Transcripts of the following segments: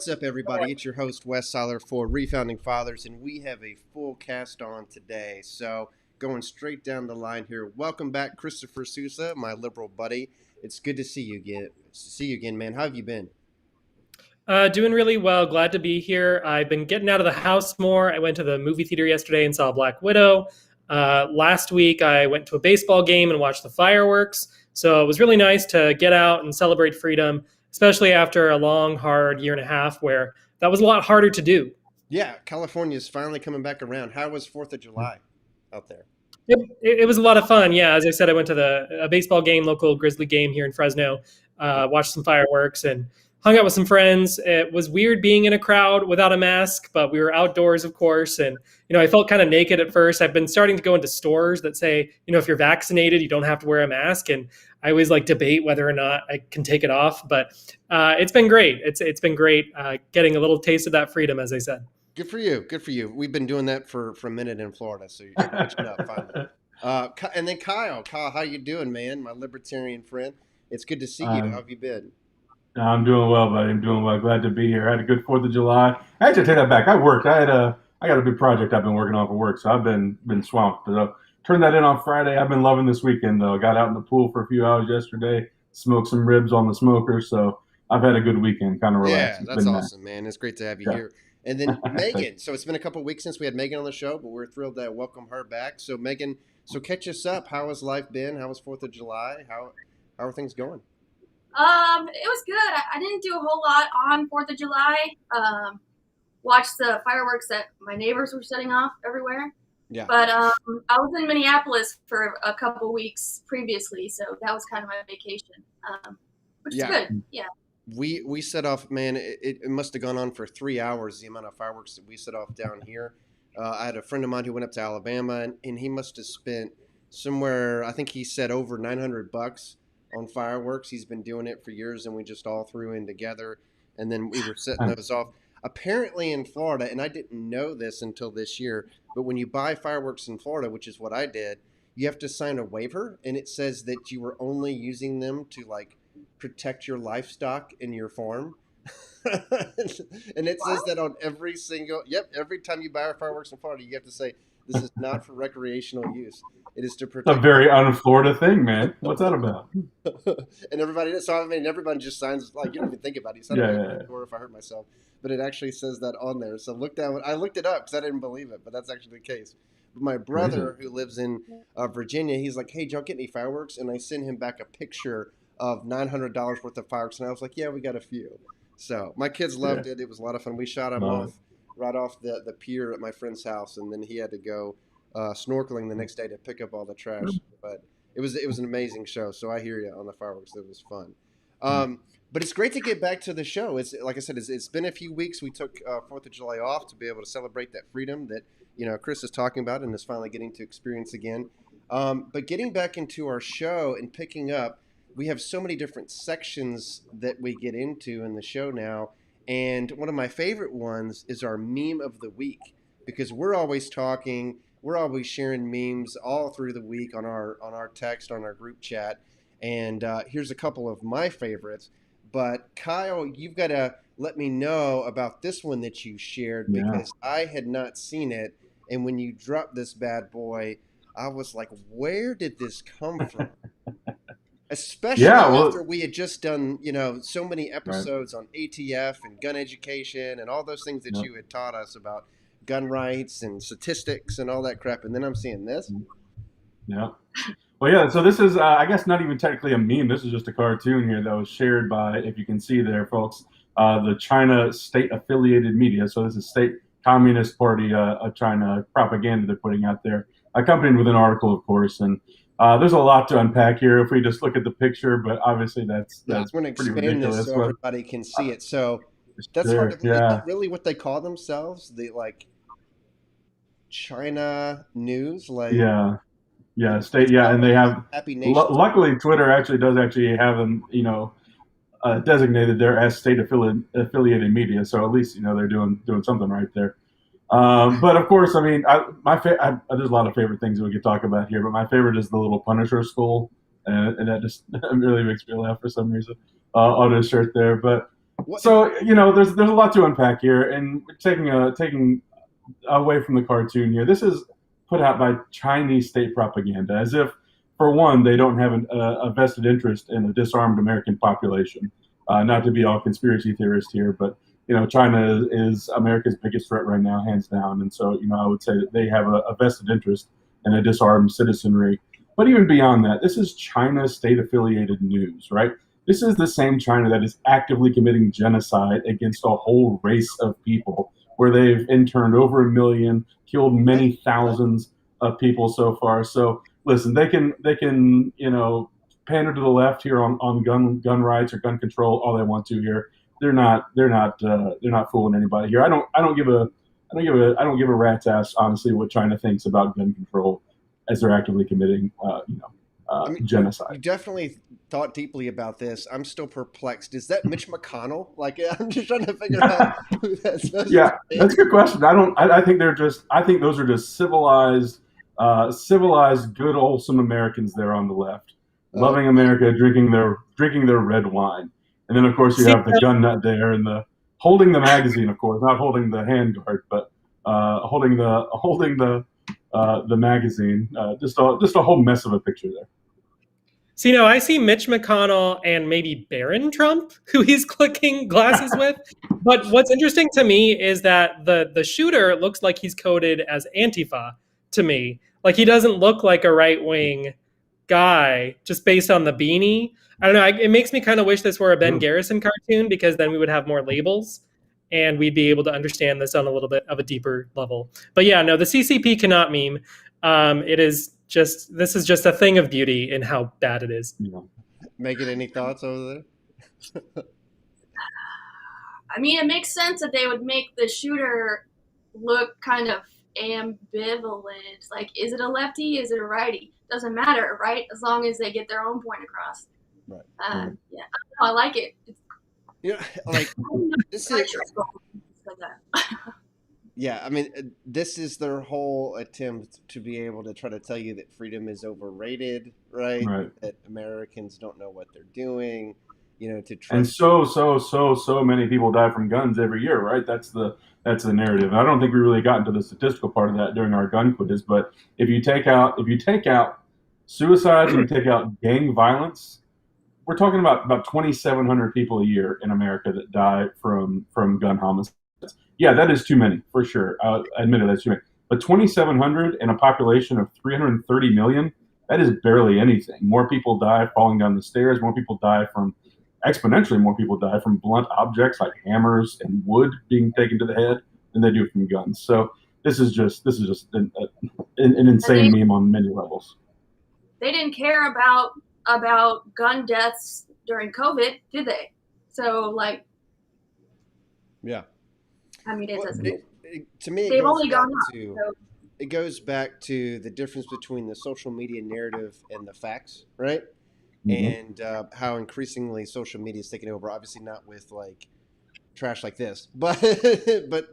What's up, everybody? It's your host, Wes Seiler for Refounding Fathers, and we have a full cast on today. So, going straight down the line here. Welcome back, Christopher Sousa, my liberal buddy. It's good to see you again. Man. How have you been? Doing really well. Glad to be here. I've been getting out of the house more. I went to the movie theater yesterday and saw Black Widow. Last week, I went to a baseball game and watched the fireworks. So it was really nice to get out and celebrate freedom, especially after a long, hard year and a half where that was a lot harder to do. Yeah, California is finally coming back around. How was 4th of July out there? It was a lot of fun. Yeah, as I said, I went to a baseball game, local Grizzly game here in Fresno, watched some fireworks and hung out with some friends. It was weird being in a crowd without a mask, but we were outdoors, of course. And, I felt kind of naked at first. I've been starting to go into stores that say, if you're vaccinated, you don't have to wear a mask. And I always like debate whether or not I can take it off. But it's been great. It's been great getting a little taste of that freedom, as I said. Good for you. Good for you. We've been doing that for a minute in Florida, so you're catching up finally. And then Kyle, how you doing, man? My libertarian friend. It's good to see you. How have you been? I'm doing well, buddy. I'm doing well. Glad to be here. I had a good 4th of July. Actually, take that back. I worked. I got a big project I've been working on for work, so I've been swamped. But turned that in on Friday. I've been loving this weekend though. Got out in the pool for a few hours yesterday. Smoked some ribs on the smoker, so I've had a good weekend. Kind of relaxed. Yeah, that's awesome, man. It's great to have you here. And then Megan. So it's been a couple of weeks since we had Megan on the show, but we're thrilled to welcome her back. So Megan, catch us up. How has life been? How was 4th of July? How are things going? It was good. I didn't do a whole lot on 4th of July. Watched the fireworks that my neighbors were setting off everywhere. Yeah. But I was in Minneapolis for a couple weeks previously, so that was kind of my vacation, which is good. Yeah. We set off, man, it must have gone on for 3 hours, the amount of fireworks that we set off down here. I had a friend of mine who went up to Alabama, and he must have spent somewhere, I think he said over $900 on fireworks. He's been doing it for years, and we just all threw in together, and then we were setting those off. Apparently in Florida, and I didn't know this until this year, but when you buy fireworks in Florida, which is what I did, you have to sign a waiver, and it says that you were only using them to, protect your livestock in your farm. And it says that on every time you buy fireworks in Florida, you have to say, this is not for recreational use. It is to protect. It's a very un-Florida thing, man. What's that about? And everybody just signs, you don't even think about it. Or if I hurt myself. But it actually says that on there. So I looked it up because I didn't believe it, but that's actually the case. But my brother, who lives in Virginia, he's like, hey, don't get any fireworks? And I sent him back a picture of $900 worth of fireworks. And I was like, yeah, we got a few. So my kids loved it. It was a lot of fun. We shot them off right off the pier at my friend's house, and then he had to go snorkeling the next day to pick up all the trash. But it was an amazing show. So I hear you on the fireworks. It was fun. But it's great to get back to the show. It's like I said, it's been a few weeks. We took 4th of July off to be able to celebrate that freedom that Chris is talking about and is finally getting to experience again. But getting back into our show and picking up, we have so many different sections that we get into in the show now. And one of my favorite ones is our meme of the week, because we're always talking, we're always sharing memes all through the week on our text, on our group chat. And here's a couple of my favorites. But Kyle, you've got to let me know about this one that you shared, because I had not seen it. And when you dropped this bad boy, I was like, where did this come from? Especially after we had just done, so many episodes on ATF and gun education and all those things that you had taught us about gun rights and statistics and all that crap. And then I'm seeing this. Yeah. Well, yeah, so this is, I guess, not even technically a meme. This is just a cartoon here that was shared by, if you can see there, folks, the China state-affiliated media. So this is State Communist Party of China propaganda they're putting out there, accompanied with an article, of course. And there's a lot to unpack here if we just look at the picture, but obviously that's I'm going to expand ridiculous. This so everybody can see it. So that's hard to believe. Is that really what they call themselves? The, China news? And they have. Luckily, Twitter actually does have them, designated there as state affiliated media. So at least they're doing something right there. But of course, I mean, there's a lot of favorite things that we could talk about here. But my favorite is the little Punisher skull, and that just really makes me laugh for some reason on his shirt there. But So there's a lot to unpack here, and taking away from the cartoon here. This is put out by Chinese state propaganda, as if, for one, they don't have a vested interest in a disarmed American population. Not to be all conspiracy theorist here, but China is America's biggest threat right now, hands down. And so, I would say that they have a vested interest in a disarmed citizenry. But even beyond that, this is China state-affiliated news, right? This is the same China that is actively committing genocide against a whole race of people, where they've interned over 1 million, killed many thousands of people so far. So listen, they can pander to the left here on gun rights or gun control all they want to here. They're not fooling anybody here. I don't give a rat's ass, honestly, what China thinks about gun control as they're actively committing genocide. You definitely thought deeply about this. I'm still perplexed. Is that Mitch McConnell? Like, I'm just trying to figure out who that's supposed to be. That's a good question. I think those are just civilized, good, wholesome Americans there on the left, loving America, drinking their red wine. And then, of course, you have the gun nut there and holding the magazine, of course, not holding the handguard, but holding the magazine. Just a whole mess of a picture there. See, I see Mitch McConnell and maybe Barron Trump, who he's clicking glasses with. But what's interesting to me is that the shooter looks like he's coded as Antifa to me. Like, he doesn't look like a right-wing guy just based on the beanie. I don't know. It makes me kind of wish this were a Ben Garrison cartoon, because then we would have more labels and we'd be able to understand this on a little bit of a deeper level. But yeah, no, the CCP cannot meme. This is just a thing of beauty in how bad it is. Megan, any thoughts over there? I mean, it makes sense that they would make the shooter look kind of ambivalent. Like, is it a lefty? Is it a righty? Doesn't matter, right? As long as they get their own point across. Right. Yeah, I like it. Like this is. Yeah, I mean, this is their whole attempt to be able to try to tell you that freedom is overrated, right? That Americans don't know what they're doing, to try. And so many people die from guns every year, right? That's the narrative. I don't think we really got into the statistical part of that during our gun quiz, but if you take out suicides and you take out gang violence, we're talking about 2,700 people a year in America that die from gun homicides. Yeah, that is too many, for sure. Admittedly, that's too many. But 2,700 in a population of 330 million, that is barely anything. More people die falling down the stairs. Exponentially more people die from blunt objects like hammers and wood being taken to the head than they do from guns. So this is just an insane meme on many levels. They didn't care about gun deaths during COVID, did they? So, yeah. I mean, to me, they've only gone up. It goes back to the difference between the social media narrative and the facts, right? And how increasingly social media is taking over. Obviously, not with trash like this, but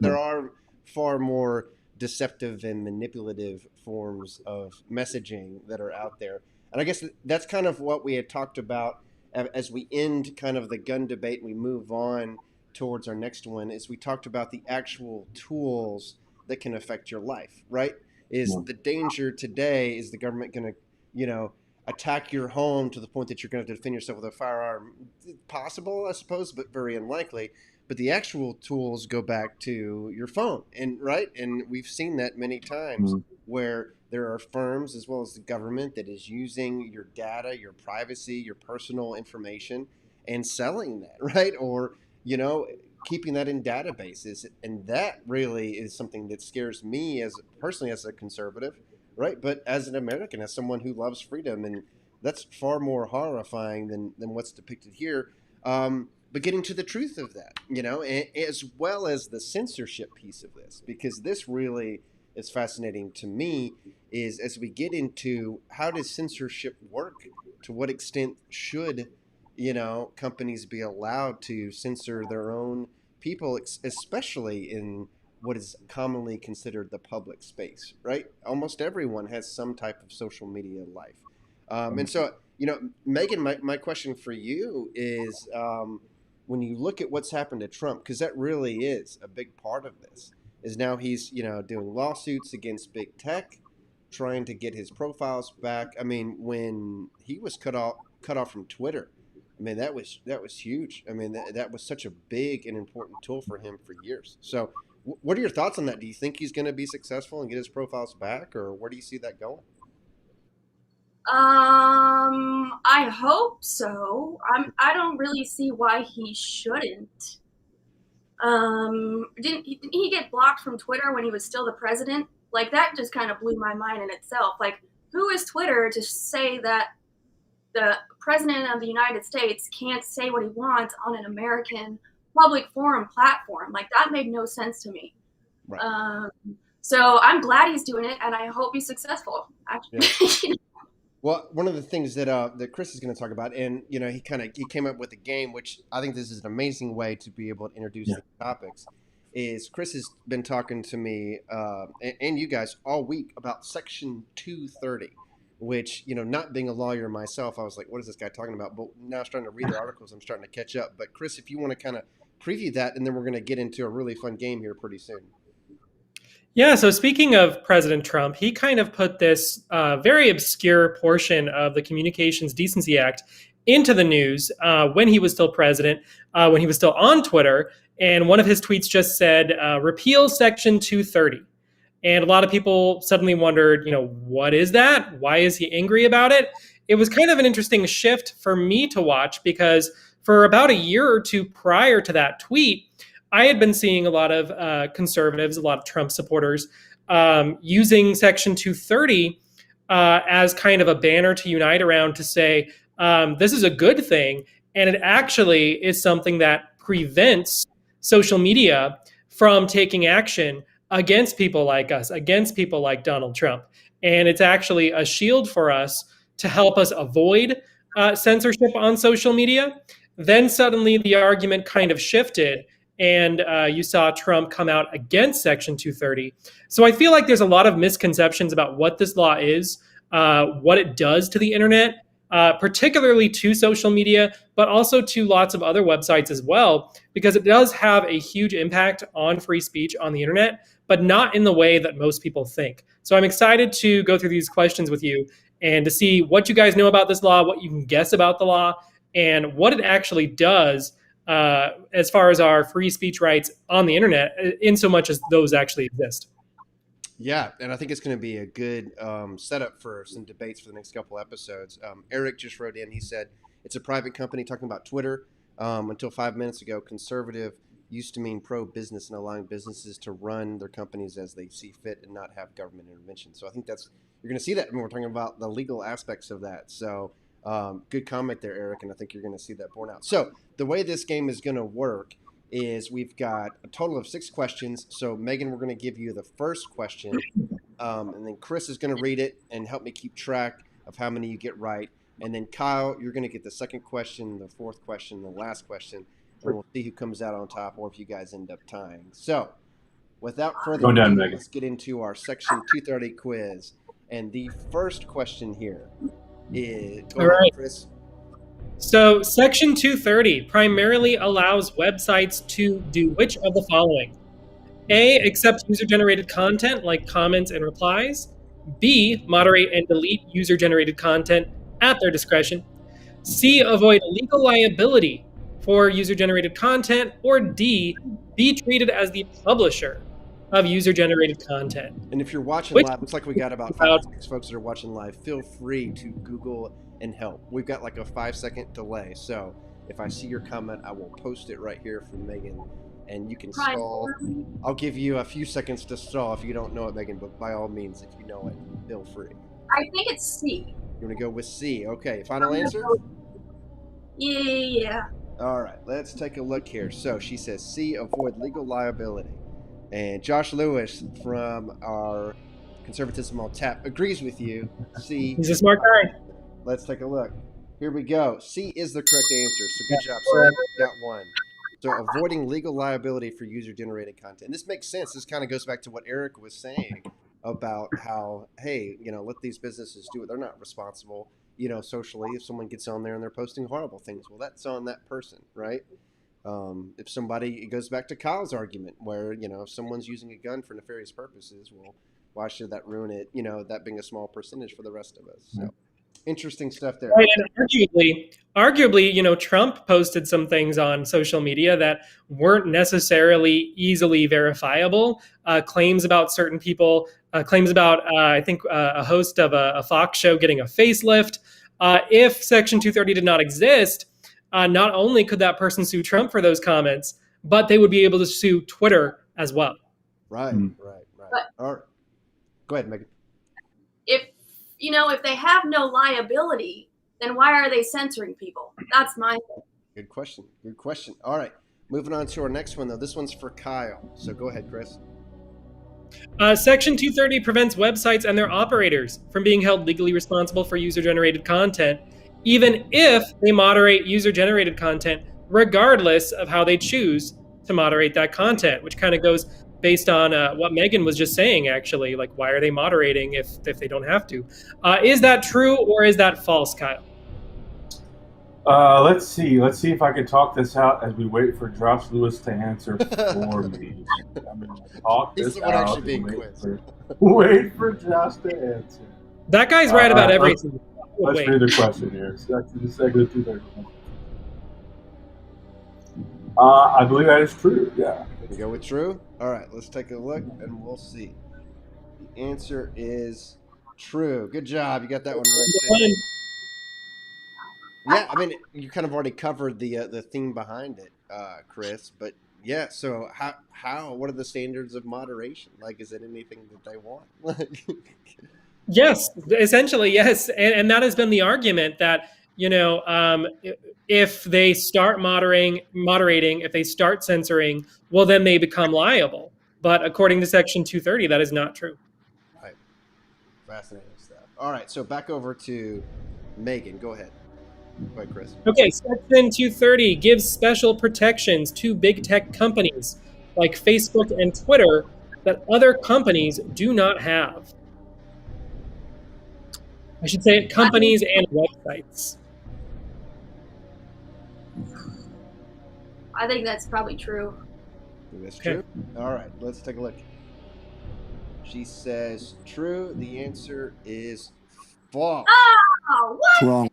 there are far more deceptive and manipulative forms of messaging that are out there. And I guess that's kind of what we had talked about as we end kind of the gun debate and we move on towards our next one, is we talked about the actual tools that can affect your life, right? The danger today is the government going to, attack your home to the point that you're going to defend yourself with a firearm? Possible, I suppose, but very unlikely. But the actual tools go back to your phone, and we've seen that many times where there are firms as well as the government that is using your data, your privacy, your personal information, and selling that, right? Or keeping that in databases. And that really is something that scares me personally as a conservative, right? But as an American, as someone who loves freedom, and that's far more horrifying than what's depicted here. But getting to the truth of that, as well as the censorship piece of this, because this really is fascinating to me, is as we get into how does censorship work? To what extent should companies be allowed to censor their own people, especially in what is commonly considered the public space, right? Almost everyone has some type of social media life. And so, Megan, my question for you is, when you look at what's happened to Trump, because that really is a big part of this, is now he's, doing lawsuits against big tech, trying to get his profiles back. I mean, when he was cut off from Twitter, I mean, that was huge. I mean, that was such a big and important tool for him for years. So what are your thoughts on that? Do you think he's going to be successful and get his profiles back, or where do you see that going? I hope so. I don't really see why he shouldn't. Didn't he get blocked from Twitter when he was still the president? Like, that just kind of blew my mind in itself. Like, who is Twitter to say that the president of the United States can't say what he wants on an American public forum platform? Like, that made no sense to me. Right. So I'm glad he's doing it, and I hope he's successful. Actually. Yeah. Well, one of the things that Chris is going to talk about, and he came up with a game, which I think this is an amazing way to be able to introduce the topics. Is Chris has been talking to me and you guys all week about Section 230, which not being a lawyer myself, I was like, what is this guy talking about? But now starting to read the articles, I'm starting to catch up. But Chris, if you want to kind of preview that, and then we're going to get into a really fun game here pretty soon. Yeah, so speaking of President Trump, he kind of put this very obscure portion of the Communications Decency Act into the news when he was still president, when he was still on Twitter. And one of his tweets just said, repeal Section 230. And a lot of people suddenly wondered, what is that? Why is he angry about it? It was kind of an interesting shift for me to watch, because for about a year or two prior to that tweet, I had been seeing a lot of conservatives, a lot of Trump supporters using Section 230 as kind of a banner to unite around, to say, this is a good thing. And it actually is something that prevents social media from taking action against people like us, against people like Donald Trump. And it's actually a shield for us to help us avoid censorship on social media. Then suddenly the argument kind of shifted, and you saw Trump come out against Section 230. So I feel like there's a lot of misconceptions about what this law is, what it does to the internet, particularly to social media, but also to lots of other websites as well, because it does have a huge impact on free speech on the internet, but not in the way that most people think. So I'm excited to go through these questions with you and to see what you guys know about this law, what you can guess about the law, and what it actually does as far as our free speech rights on the internet, in so much as those actually exist. Yeah, and I think it's going to be a good setup for some debates for the next couple episodes. Eric just wrote in. He said, it's a private company, talking about Twitter. Until 5 minutes ago, conservative used to mean pro-business and allowing businesses to run their companies as they see fit and not have government intervention. So I think you're going to see that when we're talking about the legal aspects of that. So good comment there, Eric, and I think you're going to see that borne out. So the way this game is going to work is we've got a total of 6 questions. So Megan, we're going to give you the first question, and then Chris is going to read it and help me keep track of how many you get right. And then Kyle, you're going to get the second question, the fourth question, the last question, and we'll see who comes out on top, or if you guys end up tying. So without further ado, let's get into our Section 230 quiz. And the first question here is, go ahead, Chris. So Section 230 primarily allows websites to do which of the following? A, accept user-generated content like comments and replies. B, moderate and delete user-generated content at their discretion. C, avoid legal liability for user-generated content. Or D, be treated as the publisher of user-generated content. And if you're watching live, looks like we got about 5 or 6 folks that are watching live. Feel free to Google and help. We've got like a 5-second delay, so if I see your comment, I will post it right here for Megan, and you can stall. I'll give you a few seconds to stall if you don't know it, Megan, but by all means, if you know it, feel free. I think it's C. You want to go with C? Okay, final answer? Yeah. All right, let's take a look here. So she says C, avoid legal liability. And Josh Lewis from our Conservatism on Tap agrees with you. C. He's a smart guy. Let's take a look. Here we go. C is the correct answer. So good job, sir. Got one. So avoiding legal liability for user-generated content. And this makes sense. This kind of goes back to what Eric was saying about how, hey, let these businesses do it. They're not responsible, socially. If someone gets on there and they're posting horrible things, well, that's on that person, right? If somebody, it goes back to Kyle's argument where, if someone's using a gun for nefarious purposes, well, why should that ruin it? That being a small percentage for the rest of us. So interesting stuff there. Right, and arguably, Trump posted some things on social media that weren't necessarily easily verifiable. Claims about certain people, claims about, I think, a host of a Fox show getting a facelift. If Section 230 did not exist, not only could that person sue Trump for those comments, but they would be able to sue Twitter as well. Right. But, all right. Go ahead, Megan. If they have no liability, then why are they censoring people? That's my thing. Good question. All right. Moving on to our next one, though. This one's for Kyle. So go ahead, Chris. Section 230 prevents websites and their operators from being held legally responsible for user-generated content, even if they moderate user-generated content, regardless of how they choose to moderate that content, which kind of goes based on what Megan was just saying, actually. Like, why are they moderating if they don't have to? Is that true or is that false, Kyle? Let's see if I can talk this out as we wait for Josh Lewis to answer for me. I'm going to talk this out. Wait for Josh to answer. That guy's right about everything. Let's read the question here. Segment 230. I believe that is true. Yeah. We go with true? All right, let's take a look and we'll see. The answer is true. Good job. You got that one right there. Yeah, I mean, you kind of already covered the theme behind it, Chris. But yeah, so what are the standards of moderation? Like, is it anything that they want? Yes, essentially, yes. And that has been the argument that, if they start moderating, if they start censoring, well, then they become liable. But according to Section 230, that is not true. Right. Fascinating stuff. All right, so back over to Megan. Go ahead. Go ahead, Chris. Okay, Section 230 gives special protections to big tech companies like Facebook and Twitter that other companies do not have. I should say companies and websites. I think that's probably true. That's true. All right, let's take a look. She says true. The answer is false. Oh, what? Wrong.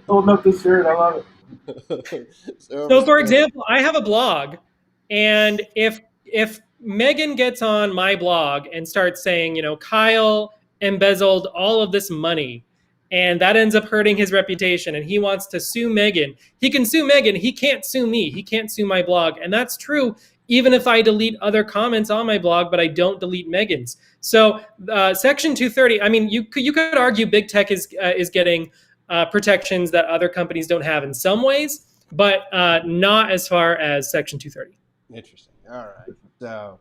Holding up the shirt. I love it. So, for example, I have a blog, and if Megan gets on my blog and starts saying, Kyle embezzled all of this money, and that ends up hurting his reputation, and he wants to sue Megan, he can sue Megan. He can't sue me. He can't sue my blog, and that's true even if I delete other comments on my blog, but I don't delete Megan's. So Section 230, I mean, you could argue big tech is getting protections that other companies don't have in some ways, but not as far as Section 230. Interesting. All right. So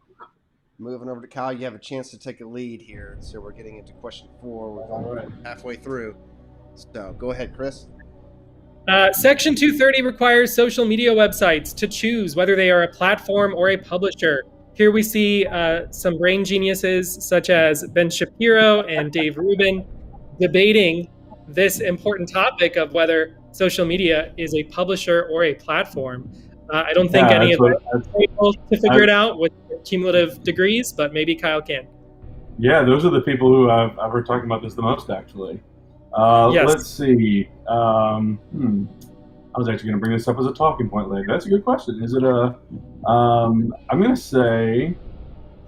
moving over to Kyle, you have a chance to take a lead here. So we're getting into question 4. We're already halfway through. So go ahead, Chris. Section 230 requires social media websites to choose whether they are a platform or a publisher. Here we see some brain geniuses such as Ben Shapiro and Dave Rubin debating this important topic of whether social media is a publisher or a platform. I don't think any of us are able to figure it out with cumulative degrees, but maybe Kyle can. Yeah, those are the people who I've heard talking about this the most, actually. Yes. Let's see. I was actually going to bring this up as a talking point later. That's a good question. Is it I'm going to say...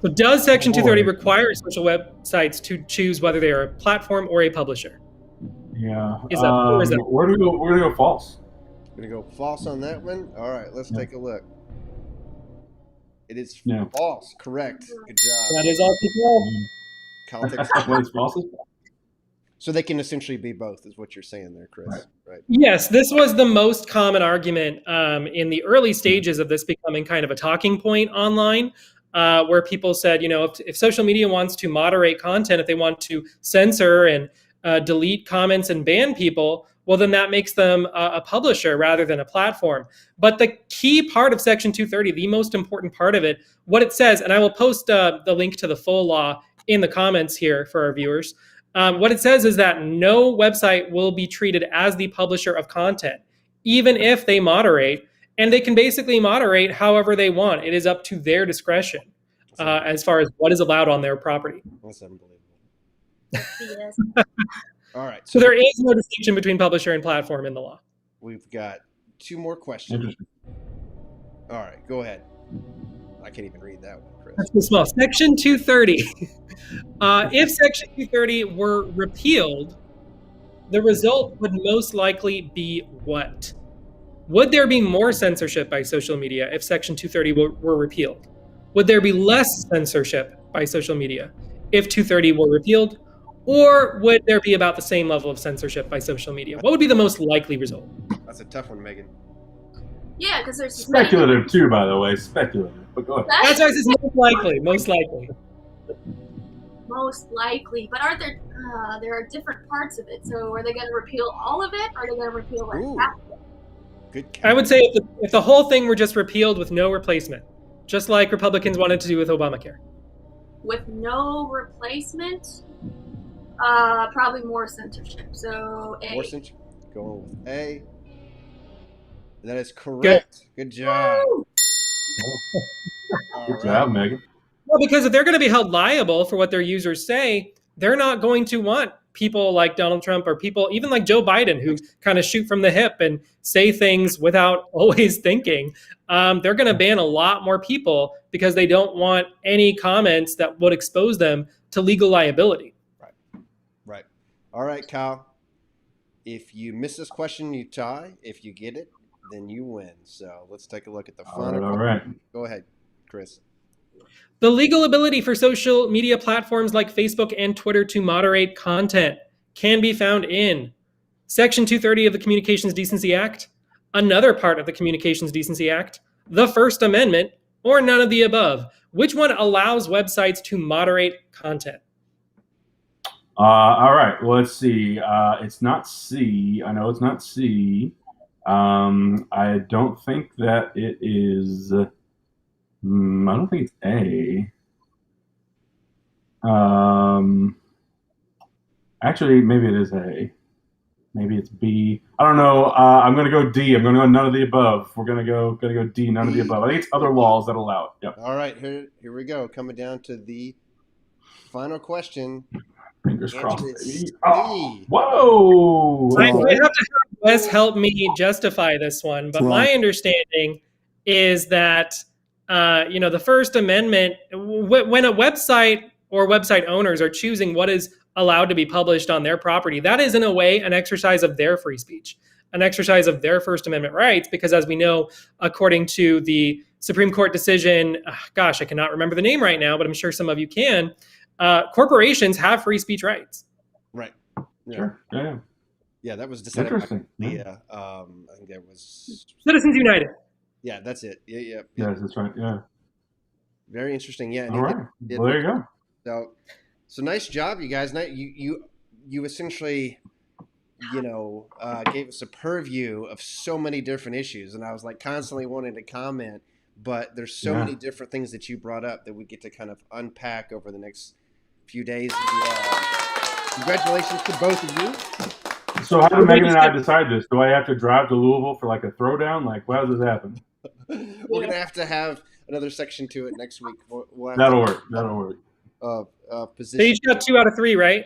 So does Section 230 require social websites to choose whether they are a platform or a publisher? Yeah. Is that, we're going to go false. Going to go false on that one? All right, let's take a look. It is false. Correct. Good job. That is all people. Kyle takes what is false? So they can essentially be both, is what you're saying there, Chris. Right. Yes, this was the most common argument in the early stages of this becoming kind of a talking point online, where people said, if social media wants to moderate content, if they want to censor and delete comments and ban people, well, then that makes them a publisher rather than a platform. But the key part of Section 230, the most important part of it, what it says, and I will post the link to the full law in the comments here for our viewers. What it says is that no website will be treated as the publisher of content. even if they moderate. And they can basically moderate however they want. It is up to their discretion as far as what is allowed on their property. That's unbelievable. Yes. All right. So there is no distinction between publisher and platform in the law. We've got 2 more questions. All right, go ahead. I can't even read that one, Chris. That's too small. Section 230. If Section 230 were repealed, the result would most likely be what? Would there be more censorship by social media if Section 230 were repealed? Would there be less censorship by social media if 230 were repealed? Or would there be about the same level of censorship by social media? What would be the most likely result? That's a tough one, Megan. Yeah, because there's speculative too, by the way, speculative. But go ahead. That's why I said most likely. Most likely. Most likely, but are there are different parts of it? So are they going to repeal all of it, or are they going to repeal like half of it? Good count. I would say if the whole thing were just repealed with no replacement, just like Republicans wanted to do with Obamacare. With no replacement, probably more censorship. So A. More censorship. Going with A. That is correct. Good job. Good job, Megan. Well, because if they're going to be held liable for what their users say, they're not going to want people like Donald Trump or people even like Joe Biden who kind of shoot from the hip and say things without always thinking. They're going to ban a lot more people because they don't want any comments that would expose them to legal liability. Right. All right, Kyle. If you miss this question, you tie. If you get it, then you win. So let's take a look at the final. All right. Go ahead, Chris. The legal ability for social media platforms like Facebook and Twitter to moderate content can be found in Section 230 of the Communications Decency Act, another part of the Communications Decency Act, the First Amendment, or none of the above. Which one allows websites to moderate content? All right. Well, let's see. It's not C. I know it's not C. I don't think that it is. I don't think it's A. Actually, maybe it is A. Maybe it's B. I don't know. I'm going to go D. I'm going to go none of the above. We're going to go D, none of the above. I think it's other laws that allow it. Yep. All right. Here we go. Coming down to the final question. Fingers crossed. Oh, whoa! I have to have Wes help me justify this one, but my understanding is that the First Amendment, when a website or website owners are choosing what is allowed to be published on their property, that is in a way an exercise of their free speech, an exercise of their First Amendment rights, because as we know, according to the Supreme Court decision, I cannot remember the name right now, but I'm sure some of you can, corporations have free speech rights. Right. Yeah. Sure. Yeah. Yeah, that was decided Interesting. I think that was Citizens United. Yeah, that's it. Yeah. Yes, that's right. Yeah. Very interesting. Yeah. All right. Well, there you go. So nice job, you guys. You essentially, gave us a purview of so many different issues, and I was like constantly wanting to comment, but there's so many different things that you brought up that we get to kind of unpack over the next few days. Congratulations to both of you. So how do Megan and I decide this? Do I have to drive to Louisville for like a throwdown? Like, how does this happen? We're going to have another section to it next week. That'll work. Position. They each got 2 out of 3, right?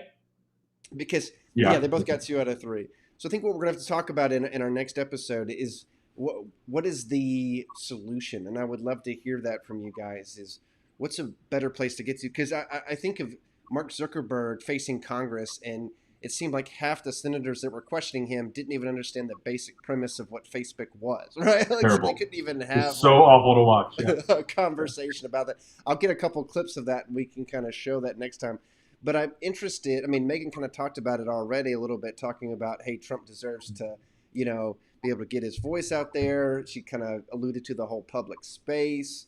Because, they both got 2 out of 3. So I think what we're going to have to talk about in our next episode is what is the solution? And I would love to hear that from you guys, is what's a better place to get to? Because I think of Mark Zuckerberg facing Congress, and it seemed like half the senators that were questioning him didn't even understand the basic premise of what Facebook was, right? Like, so they couldn't even have it's so awful to watch. A conversation about that. I'll get a couple clips of that, and we can kind of show that next time. But I'm interested. I mean, Megan kind of talked about it already a little bit, talking about, hey, Trump deserves to, be able to get his voice out there. She kind of alluded to the whole public space,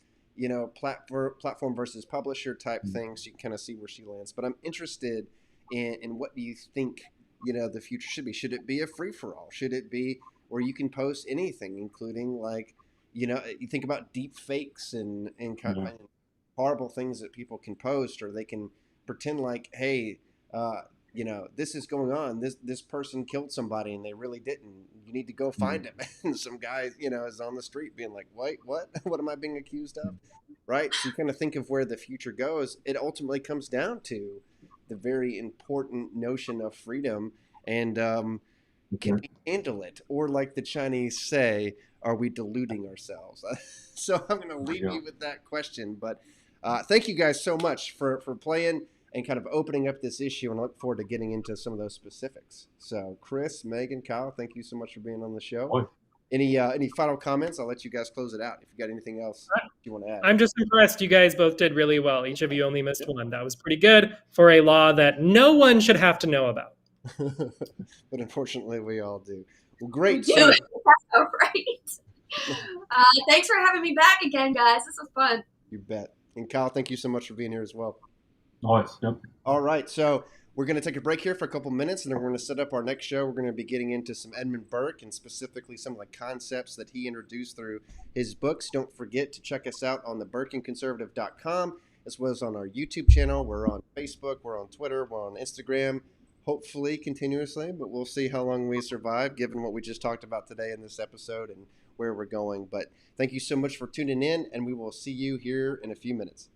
platform versus publisher type things. You can kind of see where she lands. But I'm interested in what do you think, the future should be? Should it be a free-for-all? Should it be where you can post anything, including you think about deep fakes and kind of horrible things that people can post, or they can pretend like, hey, you know, this is going on. This person killed somebody and they really didn't. You need to go find him. And some guy, you know, is on the street being like, wait, what? What am I being accused of? Right. So you kind of think of where the future goes. It ultimately comes down to the very important notion of freedom and can we handle it? Or like the Chinese say, are we deluding ourselves? So I'm going to leave you with that question. But thank you guys so much for playing and kind of opening up this issue, and I look forward to getting into some of those specifics. So Chris, Megan, Kyle, thank you so much for being on the show. Any final comments? I'll let you guys close it out if you got anything else you want to add. I'm just impressed. You guys both did really well. Each of you only missed one. That was pretty good for a law that no one should have to know about. But unfortunately, we all do. Well, great. So, that's so right. Thanks for having me back again, guys. This was fun. You bet. And Kyle, thank you so much for being here as well. Always. Yep. All right. So we're going to take a break here for a couple minutes, and then we're going to set up our next show. We're going to be getting into some Edmund Burke and specifically some of the concepts that he introduced through his books. Don't forget to check us out on the BurkeandConservative.com, as well as on our YouTube channel. We're on Facebook. We're on Twitter. We're on Instagram. Hopefully continuously, but we'll see how long we survive given what we just talked about today in this episode and where we're going. But thank you so much for tuning in, and we will see you here in a few minutes.